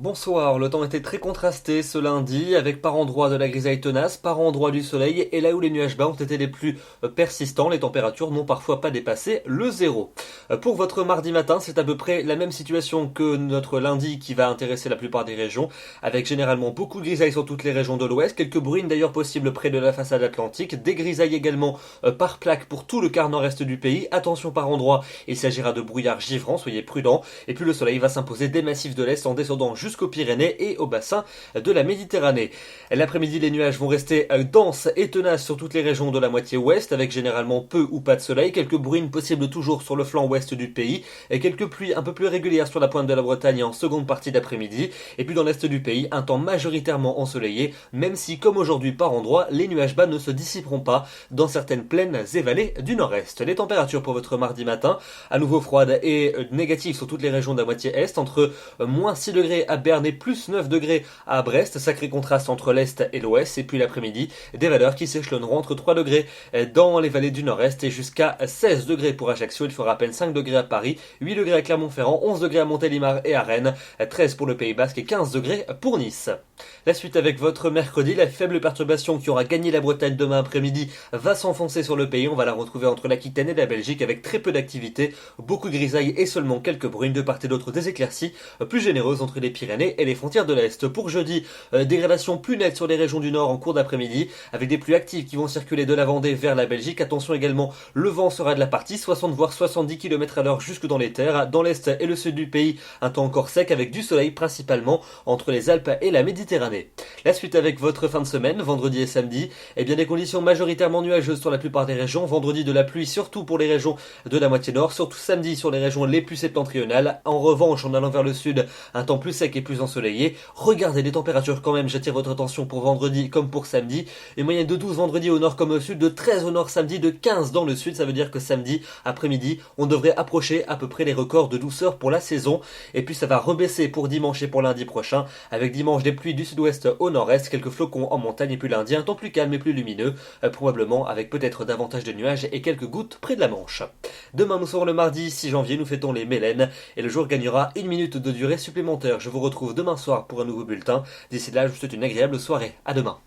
Bonsoir, le temps était très contrasté ce lundi, avec par endroits de la grisaille tenace, par endroits du soleil, et là où les nuages bas ont été les plus persistants, les températures n'ont parfois pas dépassé le zéro. Pour votre mardi matin, c'est à peu près la même situation que notre lundi qui va intéresser la plupart des régions, avec généralement beaucoup de grisailles sur toutes les régions de l'ouest, quelques bruines d'ailleurs possibles près de la façade atlantique, des grisailles également par plaque pour tout le quart nord-est du pays. Attention par endroits, il s'agira de brouillards givrants, soyez prudents, et puis le soleil va s'imposer des massifs de l'est en descendant jusqu'aux Pyrénées et au bassin de la Méditerranée. L'après-midi, les nuages vont rester denses et tenaces sur toutes les régions de la moitié ouest, avec généralement peu ou pas de soleil, quelques bruines possibles toujours sur le flanc ouest du pays, et quelques pluies un peu plus régulières sur la pointe de la Bretagne en seconde partie d'après-midi, et puis dans l'est du pays, un temps majoritairement ensoleillé, même si, comme aujourd'hui par endroits, les nuages bas ne se dissiperont pas dans certaines plaines et vallées du nord-est. Les températures pour votre mardi matin, à nouveau froides et négatives sur toutes les régions de la moitié est, entre moins 6 degrés à Berne et plus 9 degrés à Brest, sacré contraste entre l'Est et l'Ouest, et puis l'après-midi, des valeurs qui s'échelonneront entre 3 degrés dans les vallées du Nord-Est et jusqu'à 16 degrés pour Ajaccio, il fera à peine 5 degrés à Paris, 8 degrés à Clermont-Ferrand, 11 degrés à Montélimar et à Rennes, 13 pour le Pays Basque et 15 degrés pour Nice. La suite avec votre mercredi, la faible perturbation qui aura gagné la Bretagne demain après-midi va s'enfoncer sur le pays, on va la retrouver entre l'Aquitaine et la Belgique avec très peu d'activité, beaucoup de grisailles et seulement quelques bruines de part et d'autre des éclaircies plus généreuses entre les Pyrénées et les frontières de l'Est. Pour jeudi, dégradation plus nette sur les régions du Nord en cours d'après-midi, avec des pluies actives qui vont circuler de la Vendée vers la Belgique. Attention également, le vent sera de la partie, 60 voire 70 km à l'heure jusque dans les terres. Dans l'Est et le Sud du pays, un temps encore sec avec du soleil principalement entre les Alpes et la Méditerranée. La suite avec votre fin de semaine, vendredi et samedi, eh bien des conditions majoritairement nuageuses sur la plupart des régions. Vendredi de la pluie surtout pour les régions de la moitié nord, surtout samedi sur les régions les plus septentrionales. En revanche, en allant vers le sud, un temps plus sec et plus ensoleillé. Regardez les températures quand même, j'attire votre attention pour vendredi comme pour samedi. Une moyenne de 12 vendredi au nord comme au sud, de 13 au nord samedi, de 15 dans le sud. Ça veut dire que samedi après-midi, on devrait approcher à peu près les records de douceur pour la saison. Et puis ça va rebaisser pour dimanche et pour lundi prochain, avec dimanche des pluies du sud-ouest au nord-est, quelques flocons en montagne et puis lundi un temps plus calme et plus lumineux, probablement avec peut-être davantage de nuages et quelques gouttes près de la Manche. Demain nous serons le mardi 6 janvier, nous fêtons les Mélènes et le jour gagnera une minute de durée supplémentaire. Je vous retrouve demain soir pour un nouveau bulletin. D'ici là, je vous souhaite une agréable soirée. À demain.